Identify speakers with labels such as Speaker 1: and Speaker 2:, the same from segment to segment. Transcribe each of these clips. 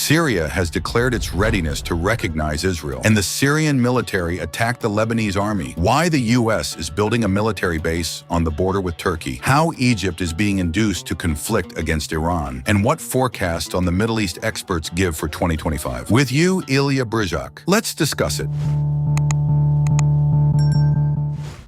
Speaker 1: Syria has declared its readiness to recognize Israel, and the Syrian military attacked the Lebanese army. Why the U.S. is building a military base on the border with Turkey, how Egypt is being induced to conflict against Iran, and what forecast on the Middle East experts give for 2025. With you, Ilya Brizhak. Let's discuss it.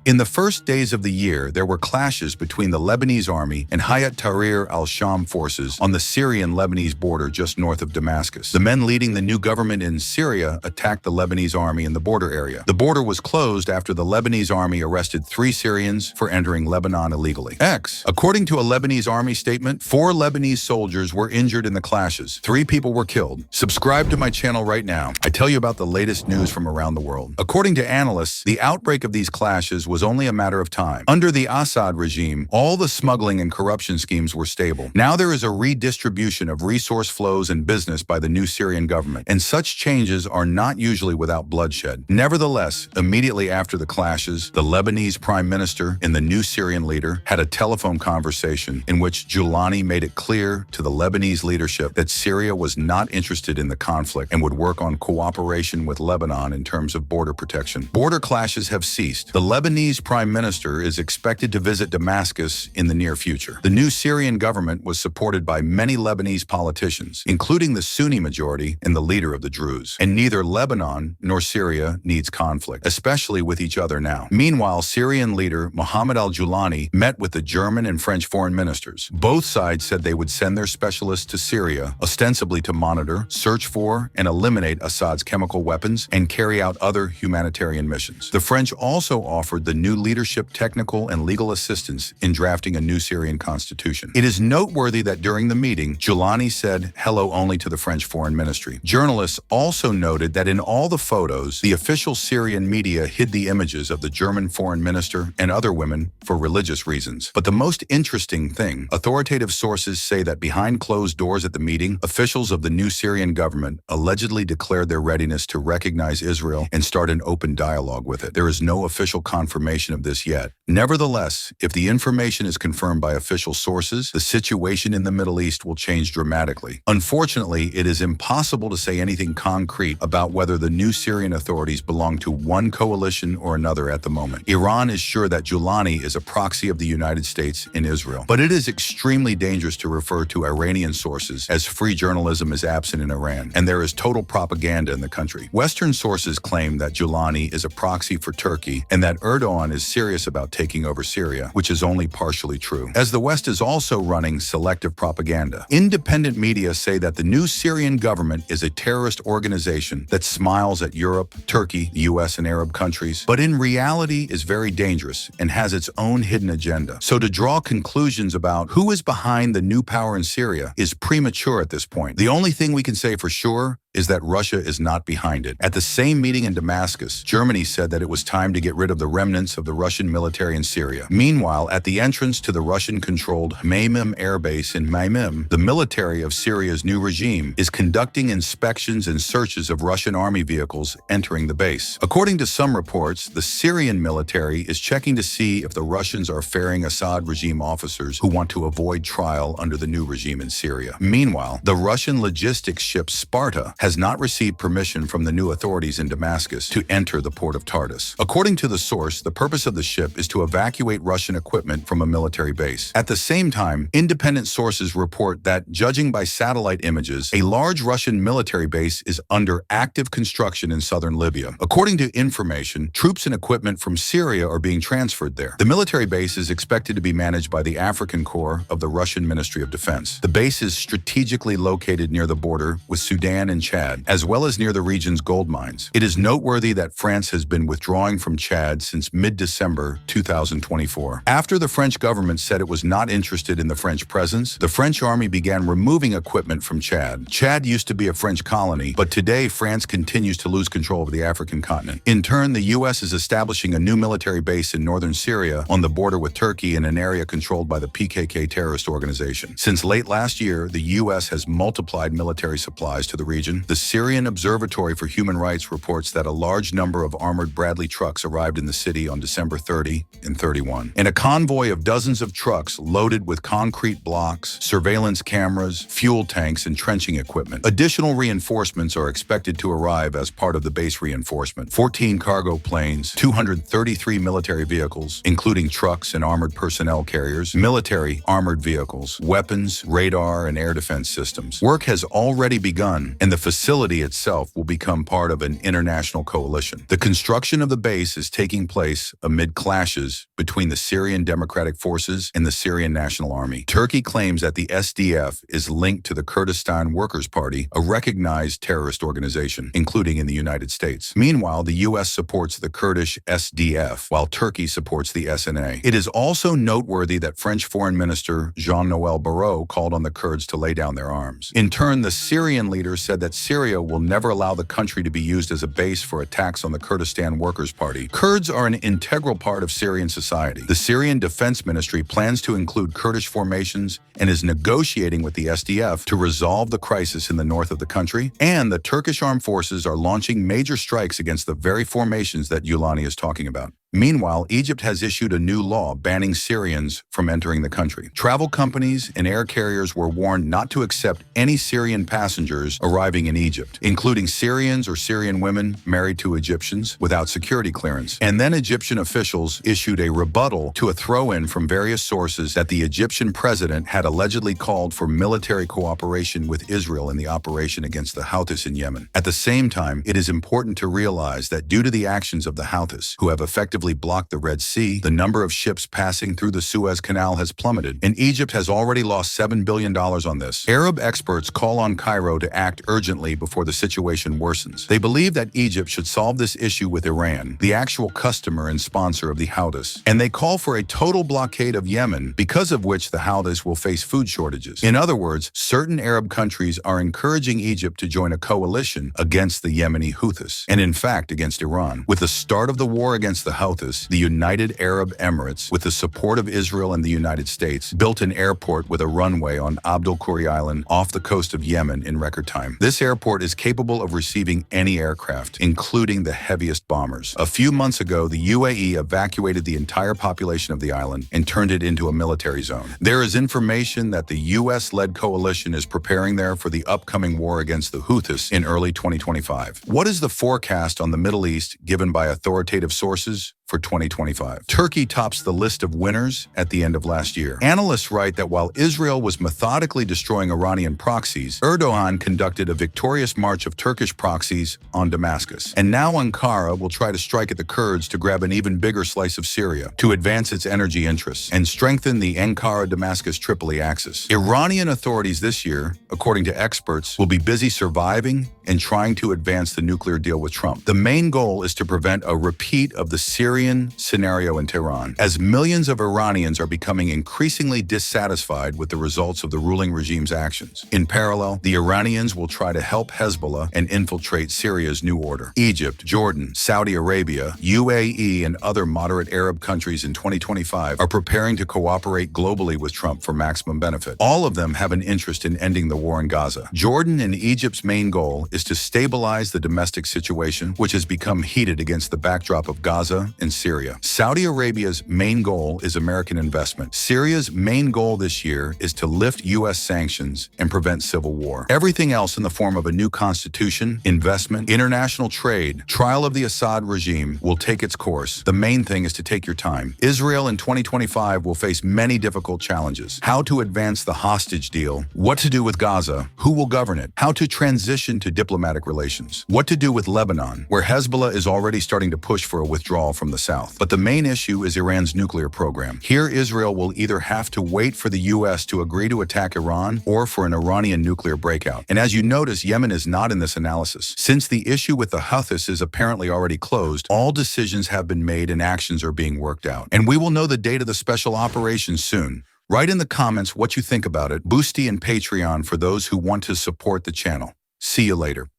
Speaker 1: In the first days of the year, there were clashes between the Lebanese army and Hayat Tahrir al-Sham forces on the Syrian-Lebanese border just north of Damascus. The men leading the new government in Syria attacked the Lebanese army in the border area. The border was closed after the Lebanese army arrested 3 Syrians for entering Lebanon illegally. According to a Lebanese army statement, 4 Lebanese soldiers were injured in the clashes. 3 people were killed. Subscribe to my channel right now. I tell you about the latest news from around the world. According to analysts, the outbreak of these clashes was only a matter of time. Under the Assad regime, all the smuggling and corruption schemes were stable. Now there is a redistribution of resource flows and business by the new Syrian government, and such changes are not usually without bloodshed. Nevertheless, immediately after the clashes, the Lebanese prime minister and the new Syrian leader had a telephone conversation in which Julani made it clear to the Lebanese leadership that Syria was not interested in the conflict and would work on cooperation with Lebanon in terms of border protection. Border clashes have ceased. The Lebanese prime minister is expected to visit Damascus in the near future. The new Syrian government was supported by many Lebanese politicians, including the Sunni majority and the leader of the Druze. And neither Lebanon nor Syria needs conflict, especially with each other now. Meanwhile, Syrian leader Mohammed al-Julani met with the German and French foreign ministers. Both sides said they would send their specialists to Syria, ostensibly to monitor, search for, and eliminate Assad's chemical weapons and carry out other humanitarian missions. The French also offered the new leadership technical and legal assistance in drafting a new Syrian constitution. It is noteworthy that during the meeting, Julani said hello only to the French foreign ministry. Journalists also noted that in all the photos, the official Syrian media hid the images of the German foreign minister and other women for religious reasons. But the most interesting thing, authoritative sources say that behind closed doors at the meeting, officials of the new Syrian government allegedly declared their readiness to recognize Israel and start an open dialogue with it. There is no official confirmation of this yet. Nevertheless, if the information is confirmed by official sources, the situation in the Middle East will change dramatically. Unfortunately, it is impossible to say anything concrete about whether the new Syrian authorities belong to one coalition or another at the moment. Iran is sure that Julani is a proxy of the United States in Israel, but it is extremely dangerous to refer to Iranian sources, as free journalism is absent in Iran, and there is total propaganda in the country. Western sources claim that Julani is a proxy for Turkey and that Erdogan is serious about taking over Syria, which is only partially true, as the West is also running selective propaganda. Independent media say that the new Syrian government is a terrorist organization that smiles at Europe, Turkey, the US, and Arab countries, but in reality is very dangerous and has its own hidden agenda. So to draw conclusions about who is behind the new power in Syria is premature at this point. The only thing we can say for sure is that Russia is not behind it. At the same meeting in Damascus, Germany said that it was time to get rid of the remnants of the Russian military in Syria. Meanwhile, at the entrance to the Russian-controlled Hmeimim air base in Hmeimim, the military of Syria's new regime is conducting inspections and searches of Russian army vehicles entering the base. According to some reports, the Syrian military is checking to see if the Russians are ferrying Assad regime officers who want to avoid trial under the new regime in Syria. Meanwhile, the Russian logistics ship Sparta has not received permission from the new authorities in Damascus to enter the port of Tartus. According to the source, the purpose of the ship is to evacuate Russian equipment from a military base. At the same time, independent sources report that, judging by satellite images, a large Russian military base is under active construction in southern Libya. According to information, troops and equipment from Syria are being transferred there. The military base is expected to be managed by the African Corps of the Russian Ministry of Defense. The base is strategically located near the border with Sudan and Chad, as well as near the region's gold mines. It is noteworthy that France has been withdrawing from Chad since mid-December 2024. After the French government said it was not interested in the French presence, the French army began removing equipment from Chad. Chad used to be a French colony, but today France continues to lose control of the African continent. In turn, the US is establishing a new military base in northern Syria on the border with Turkey in an area controlled by the PKK terrorist organization. Since late last year, the US has multiplied military supplies to the region, addition, the Syrian Observatory for Human Rights reports that a large number of armored Bradley trucks arrived in the city on December 30 and 31. In a convoy of dozens of trucks loaded with concrete blocks, surveillance cameras, fuel tanks, and trenching equipment. Additional reinforcements are expected to arrive as part of the base reinforcement. 14 cargo planes, 233 military vehicles, including trucks and armored personnel carriers, military armored vehicles, weapons, radar, and air defense systems. Work has already begun, and the facility itself will become part of an international coalition. The construction of the base is taking place amid clashes between the Syrian Democratic Forces and the Syrian National Army. Turkey claims that the SDF is linked to the Kurdistan Workers' Party, a recognized terrorist organization, including in the United States. Meanwhile, the U.S. supports the Kurdish SDF, while Turkey supports the SNA. It is also noteworthy that French Foreign Minister Jean-Noël Barrot called on the Kurds to lay down their arms. In turn, the Syrian leader said that Syria will never allow the country to be used as a base for attacks on the Kurdistan Workers' Party. Kurds are an integral part of Syrian society. The Syrian Defense Ministry plans to include Kurdish formations and is negotiating with the SDF to resolve the crisis in the north of the country, and the Turkish armed forces are launching major strikes against the very formations that Yulani is talking about. Meanwhile, Egypt has issued a new law banning Syrians from entering the country. Travel companies and air carriers were warned not to accept any Syrian passengers arriving in Egypt, including Syrians or Syrian women married to Egyptians without security clearance. And then Egyptian officials issued a rebuttal to a throw-in from various sources that the Egyptian president had allegedly called for military cooperation with Israel in the operation against the Houthis in Yemen. At the same time, it is important to realize that due to the actions of the Houthis, who have effectively blocked the Red Sea, the number of ships passing through the Suez Canal has plummeted, and Egypt has already lost $7 billion on this. Arab experts call on Cairo to act urgently before the situation worsens. They believe that Egypt should solve this issue with Iran, the actual customer and sponsor of the Houthis, and they call for a total blockade of Yemen, because of which the Houthis will face food shortages. In other words, certain Arab countries are encouraging Egypt to join a coalition against the Yemeni Houthis, and in fact against Iran. With the start of the war against the Houthis, the United Arab Emirates, with the support of Israel and the United States, built an airport with a runway on Abdul Khuri Island off the coast of Yemen in record time. This airport is capable of receiving any aircraft, including the heaviest bombers. A few months ago, the UAE evacuated the entire population of the island and turned it into a military zone. There is information that the US-led coalition is preparing there for the upcoming war against the Houthis in early 2025. What is the forecast on the Middle East given by authoritative sources for 2025? Turkey tops the list of winners at the end of last year. Analysts write that while Israel was methodically destroying Iranian proxies, Erdogan conducted a victorious march of Turkish proxies on Damascus. And now Ankara will try to strike at the Kurds to grab an even bigger slice of Syria, to advance its energy interests, and strengthen the Ankara-Damascus-Tripoli axis. Iranian authorities this year, according to experts, will be busy surviving and trying to advance the nuclear deal with Trump. The main goal is to prevent a repeat of the Syrian scenario in Tehran, as millions of Iranians are becoming increasingly dissatisfied with the results of the ruling regime's actions. In parallel, the Iranians will try to help Hezbollah and infiltrate Syria's new order. Egypt, Jordan, Saudi Arabia, UAE, and other moderate Arab countries in 2025 are preparing to cooperate globally with Trump for maximum benefit. All of them have an interest in ending the war in Gaza. Jordan and Egypt's main goal is to stabilize the domestic situation, which has become heated against the backdrop of Gaza and Syria. Saudi Arabia's main goal is American investment. Syria's main goal this year is to lift U.S. sanctions and prevent civil war. Everything else in the form of a new constitution, investment, international trade, trial of the Assad regime will take its course. The main thing is to take your time. Israel in 2025 will face many difficult challenges. How to advance the hostage deal, what to do with Gaza, who will govern it, how to transition to diplomatic relations, what to do with Lebanon, where Hezbollah is already starting to push for a withdrawal from the south. But the main issue is Iran's nuclear program. Here, Israel will either have to wait for the U.S. to agree to attack Iran or for an Iranian nuclear breakout. And as you notice, Yemen is not in this analysis. Since the issue with the Houthis is apparently already closed, all decisions have been made and actions are being worked out. And we will know the date of the special operation soon. Write in the comments what you think about it. Boosty and Patreon for those who want to support the channel. See you later.